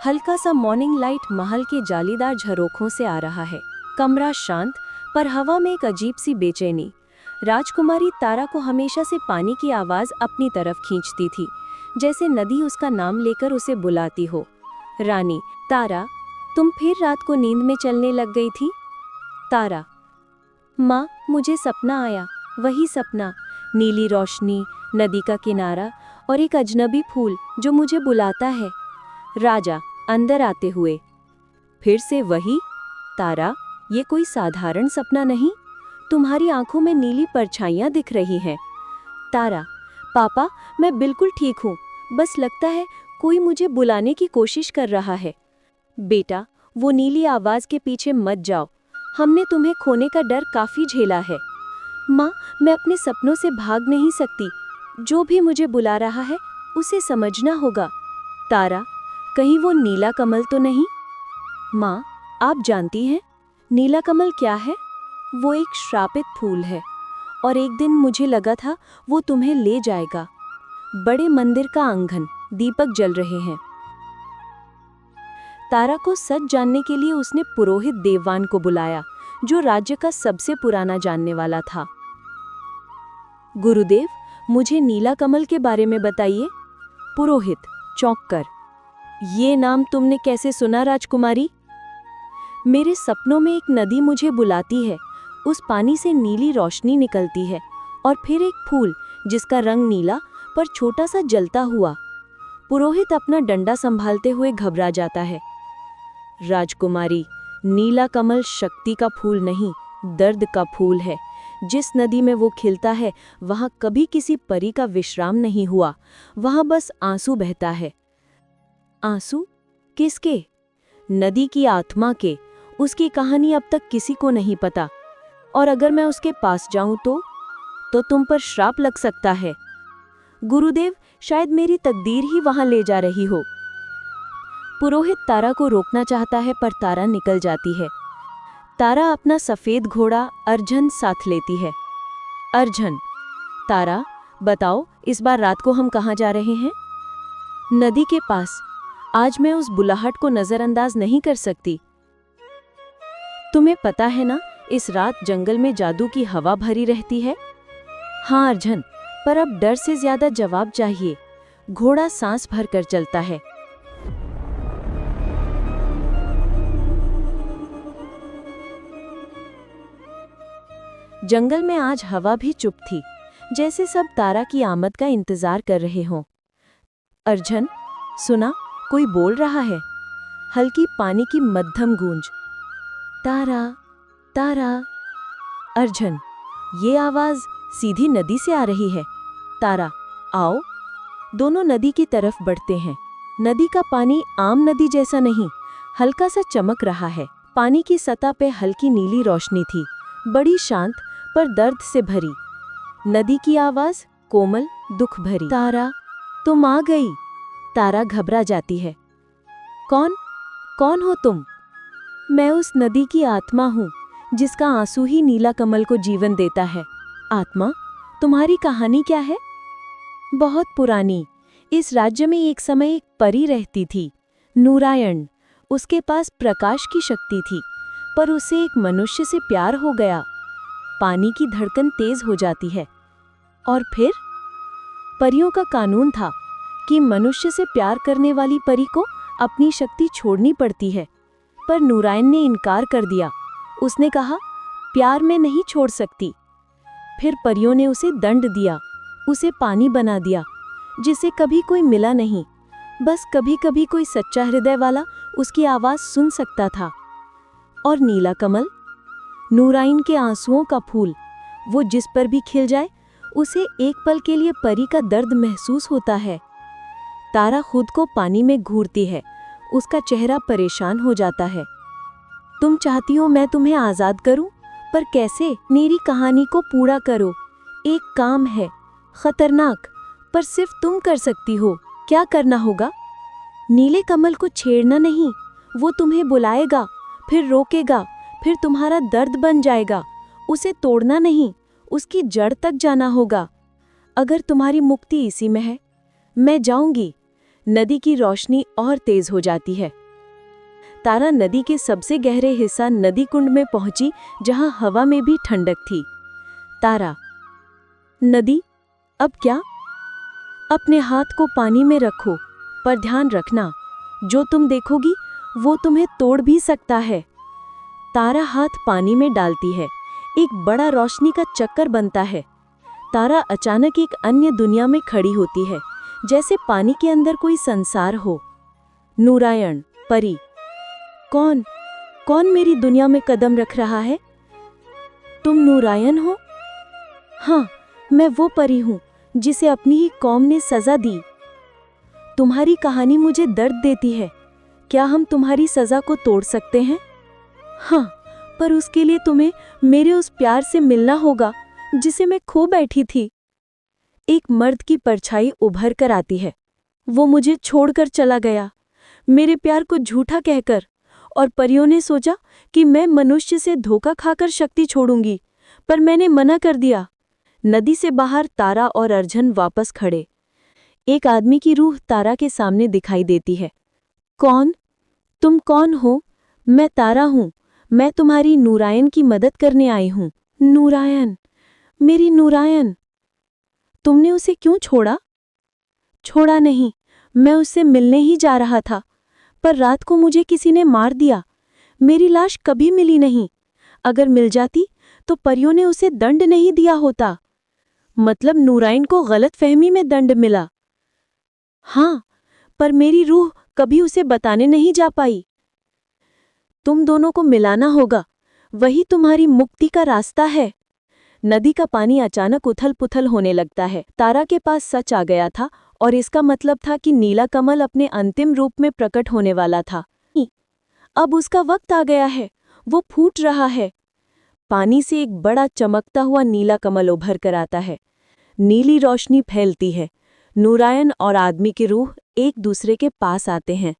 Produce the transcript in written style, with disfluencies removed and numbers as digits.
हल्का सा morning light महल के जालीदार झरोखों से आ रहा है। कमरा शांत, पर हवा में एक अजीब सी बेचैनी। राजकुमारी तारा को हमेशा से पानी की आवाज अपनी तरफ खींचती थी, जैसे नदी उसका नाम लेकर उसे बुलाती हो। रानी, तारा, तुम फिर रात को नींद में चलने लग गई थी? तारा, माँ, मुझे सपना आया। वही सपना, नीली रोशनी, नदी का किनारा और एक अजनबी फूल जो मुझे बुलाता है। राजा अंदर आते हुए, फिर से वही? तारा, ये कोई साधारण सपना नहीं, तुम्हारी आंखों में नीली परछाइयां दिख रही हैं। तारा, पापा, मैं बिल्कुल ठीक हूँ, बस लगता है कोई मुझे बुलाने की कोशिश कर रहा है। बेटा, वो नीली आवाज के पीछे मत जाओ, हमने तुम्हें खोने का डर काफी झेला है। माँ, मैं अपने सपनों से भाग नहीं सकती, जो भी मुझे बुला रहा है उसे समझना होगा। तारा, कहीं वो नीला कमल तो नहीं? माँ, आप जानती हैं नीला कमल क्या है? वो एक श्रापित फूल है और एक दिन मुझे लगा था वो तुम्हें ले जाएगा। बड़े मंदिर का आंगन, दीपक जल रहे हैं। तारा को सच जानने के लिए उसने पुरोहित देववान को बुलाया, जो राज्य का सबसे पुराना जानने वाला था। गुरुदेव, मुझे नीला कमल के बारे में बताइए। पुरोहित चौंक कर, ये नाम तुमने कैसे सुना राजकुमारी? मेरे सपनों में एक नदी मुझे बुलाती है, उस पानी से नीली रोशनी निकलती है और फिर एक फूल जिसका रंग नीला पर छोटा सा जलता हुआ। पुरोहित अपना डंडा संभालते हुए घबरा जाता है। राजकुमारी, नीला कमल शक्ति का फूल नहीं, दर्द का फूल है। जिस नदी में वो खिलता है वहां कभी किसी परी का विश्राम नहीं हुआ, वहां बस आंसू बहता है। आंसू? किसके? नदी की आत्मा के। उसकी कहानी अब तक किसी को नहीं पता, और अगर मैं उसके पास जाऊं तो तुम पर श्राप लग सकता है। गुरुदेव, शायद मेरी तकदीर ही वहां ले जा रही हो। पुरोहित तारा को रोकना चाहता है, पर तारा निकल जाती है। तारा अपना सफेद घोड़ा अर्जन साथ लेती है। अर्जन, तारा, बताओ इस बार रात को हम कहाँ जा रहे हैं? नदी के पास। आज मैं उस बुलाहट को नजरअंदाज नहीं कर सकती। तुम्हें पता है ना, इस रात जंगल में जादू की हवा भरी रहती है। हाँ अर्जन, पर अब डर से ज्यादा जवाब चाहिए। घोड़ा सांस भरकर चलता है। जंगल में आज हवा भी चुप थी, जैसे सब तारा की आमद का इंतजार कर रहे हों। अर्जन, सुना, कोई बोल रहा है। हल्की पानी की मध्यम गूंज। तारा, तारा। अर्जन, ये आवाज सीधी नदी से आ रही है। तारा, आओ। दोनों नदी की तरफ बढ़ते हैं। नदी का पानी आम नदी जैसा नहीं, हल्का सा चमक रहा है। पानी की सतह पे हल्की नीली रोशनी थी, बड़ी शांत पर दर्द से भरी। नदी की आवाज कोमल, दुख भरी। तारा, तुम आ गई। तारा घबरा जाती है। कौन हो तुम? मैं उस नदी की आत्मा हूँ, जिसका आंसू ही नीला कमल को जीवन देता है। आत्मा? तुम्हारी कहानी क्या है? बहुत पुरानी। इस राज्य में एक समय एक परी रहती थी, नूरायण। उसके पास प्रकाश की शक्ति थी, पर उसे एक मनुष्य से प्यार हो गया। पानी की धड़कन तेज हो जाती है। और फिर? परियों का कानून था कि मनुष्य से प्यार करने वाली परी को अपनी शक्ति छोड़नी पड़ती है, पर नूरायण ने इनकार कर दिया। उसने कहा, प्यार में नहीं छोड़ सकती। फिर परियों ने उसे दंड दिया, उसे पानी बना दिया, जिसे कभी कोई मिला नहीं। बस कभी कभी कोई सच्चा हृदय वाला उसकी आवाज सुन सकता था। और नीला कमल, नूरायण के आंसुओं का फूल, वो जिस पर भी खिल जाए उसे एक पल के लिए परी का दर्द महसूस होता है। तारा खुद को पानी में घूरती है, उसका चेहरा परेशान हो जाता है। तुम चाहती हो मैं तुम्हें आजाद करूं, पर कैसे? मेरी कहानी को पूरा करो। एक काम है, खतरनाक, पर सिर्फ तुम कर सकती हो। क्या करना होगा? नीले कमल को छेड़ना नहीं, वो तुम्हें बुलाएगा, फिर रोकेगा, फिर तुम्हारा दर्द बन जाएगा। उसे तोड़ना नहीं, उसकी जड़ तक जाना होगा। अगर तुम्हारी मुक्ति इसी में है, मैं जाऊंगी, नदी की रोशनी और तेज हो जाती है। तारा नदी के सबसे गहरे हिस्सा नदी कुंड में पहुंची, जहां हवा में भी ठंडक थी। तारा, नदी, अब क्या? अपने हाथ को पानी में रखो, पर ध्यान रखना, जो तुम देखोगी वो तुम्हें तोड़ भी सकता है। तारा हाथ पानी में डालती है, एक बड़ा रोशनी का चक्कर बनता है। तारा अचानक एक अन्य दुनिया में खड़ी होती है, जैसे पानी के अंदर कोई संसार हो। नूरायण, परी, कौन कौन मेरी दुनिया में कदम रख रहा है? तुम नूरायण हो? हाँ, मैं वो परी हूँ जिसे अपनी ही कौम ने सजा दी। तुम्हारी कहानी मुझे दर्द देती है। क्या हम तुम्हारी सजा को तोड़ सकते हैं? हाँ, पर उसके लिए तुम्हें मेरे उस प्यार से मिलना होगा जिसे मैं खो बैठी थी। एक मर्द की परछाई उभर कर आती है। वो मुझे छोड़कर चला गया, मेरे प्यार को झूठा कहकर, और परियों ने सोचा कि मैं मनुष्य से धोखा खाकर शक्ति छोड़ूंगी, पर मैंने मना कर दिया। नदी से बाहर तारा और अर्जुन वापस खड़े। एक आदमी की रूह तारा के सामने दिखाई देती है। कौन? तुम कौन हो? मैं तारा हूँ। मैं तुम्हारी नूरायन की मदद करने आई हूँ। नूरायन, मेरी नूरायन, तुमने उसे क्यों छोड़ा? छोड़ा नहीं, मैं उससे मिलने ही जा रहा था, पर रात को मुझे किसी ने मार दिया। मेरी लाश कभी मिली नहीं। अगर मिल जाती तो परियों ने उसे दंड नहीं दिया होता। मतलब नूरायन को गलतफहमी में दंड मिला। हाँ, पर मेरी रूह कभी उसे बताने नहीं जा पाई। तुम दोनों को मिलाना होगा, वही तुम्हारी मुक्ति का रास्ता है। नदी का पानी अचानक उथल-पुथल होने लगता है। तारा के पास सच आ गया था, और इसका मतलब था कि नीला कमल अपने अंतिम रूप में प्रकट होने वाला था। अब उसका वक्त आ गया है, वो फूट रहा है। पानी से एक बड़ा चमकता हुआ नीला कमल उभर कर आता है। नीली रोशनी फैलती है। नूरायन और आदमी की रूह एक दूसरे के पास आते हैं।